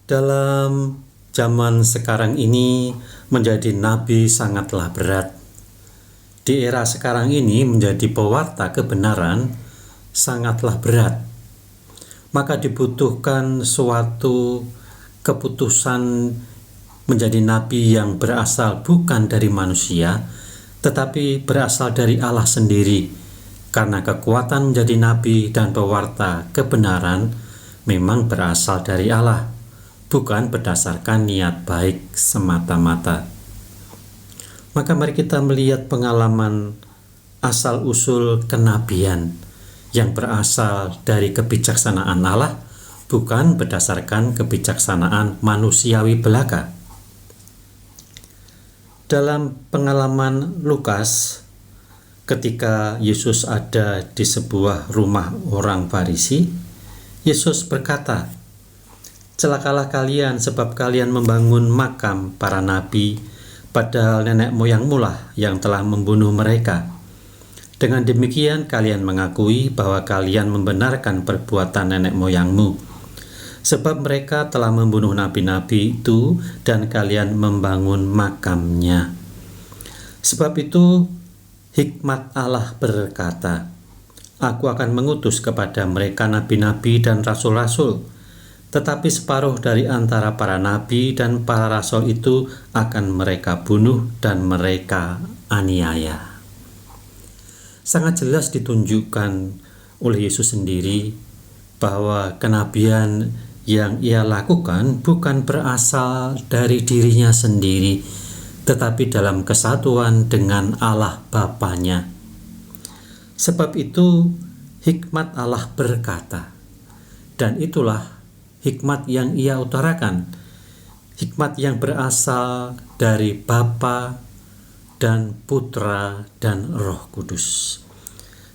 Dalam zaman sekarang ini, menjadi nabi sangatlah berat. Di era sekarang ini, menjadi pewarta kebenaran sangatlah berat. Maka dibutuhkan suatu keputusan menjadi nabi yang berasal bukan dari manusia, tetapi berasal dari Allah sendiri. Karena kekuatan menjadi nabi dan pewarta kebenaran memang berasal dari Allah, bukan berdasarkan niat baik semata-mata. Maka mari kita melihat pengalaman asal-usul kenabian yang berasal dari kebijaksanaan Allah, bukan berdasarkan kebijaksanaan manusiawi belaka. Dalam pengalaman Lukas, ketika Yesus ada di sebuah rumah orang Farisi, Yesus berkata, "Celakalah kalian sebab kalian membangun makam para nabi, padahal nenek moyangmu lah yang telah membunuh mereka. Dengan demikian kalian mengakui bahwa kalian membenarkan perbuatan nenek moyangmu, sebab mereka telah membunuh nabi-nabi itu dan kalian membangun makamnya. Sebab itu hikmat Allah berkata, Aku akan mengutus kepada mereka nabi-nabi dan rasul-rasul, tetapi separuh dari antara para nabi dan para rasul itu akan mereka bunuh dan mereka aniaya." Sangat jelas ditunjukkan oleh Yesus sendiri bahwa kenabian yang ia lakukan bukan berasal dari dirinya sendiri, tetapi dalam kesatuan dengan Allah Bapanya. Sebab itu hikmat Allah berkata, dan itulah hikmat yang ia utarakan, hikmat yang berasal dari Bapa dan Putra dan Roh Kudus.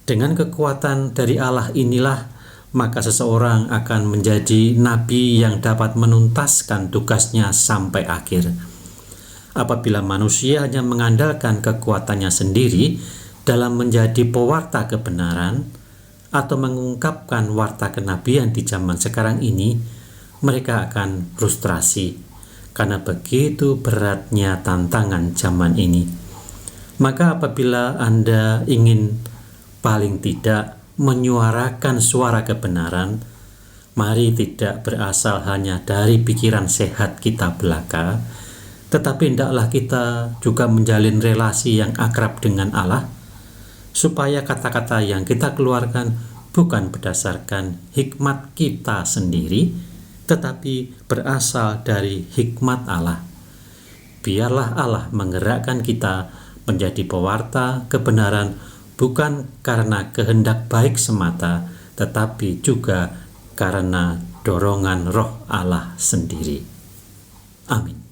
Dengan kekuatan dari Allah inilah maka seseorang akan menjadi nabi yang dapat menuntaskan tugasnya sampai akhir. Apabila manusia hanya mengandalkan kekuatannya sendiri dalam menjadi pewarta kebenaran atau mengungkapkan warta kenabian di zaman sekarang ini, mereka akan frustrasi karena begitu beratnya tantangan zaman ini. Maka apabila Anda ingin paling tidak menyuarakan suara kebenaran, mari tidak berasal hanya dari pikiran sehat kita belaka, tetapi hendaklah kita juga menjalin relasi yang akrab dengan Allah, supaya kata-kata yang kita keluarkan bukan berdasarkan hikmat kita sendiri, tetapi berasal dari hikmat Allah. Biarlah Allah menggerakkan kita menjadi pewarta kebenaran, bukan karena kehendak baik semata, tetapi juga karena dorongan Roh Allah sendiri. Amin.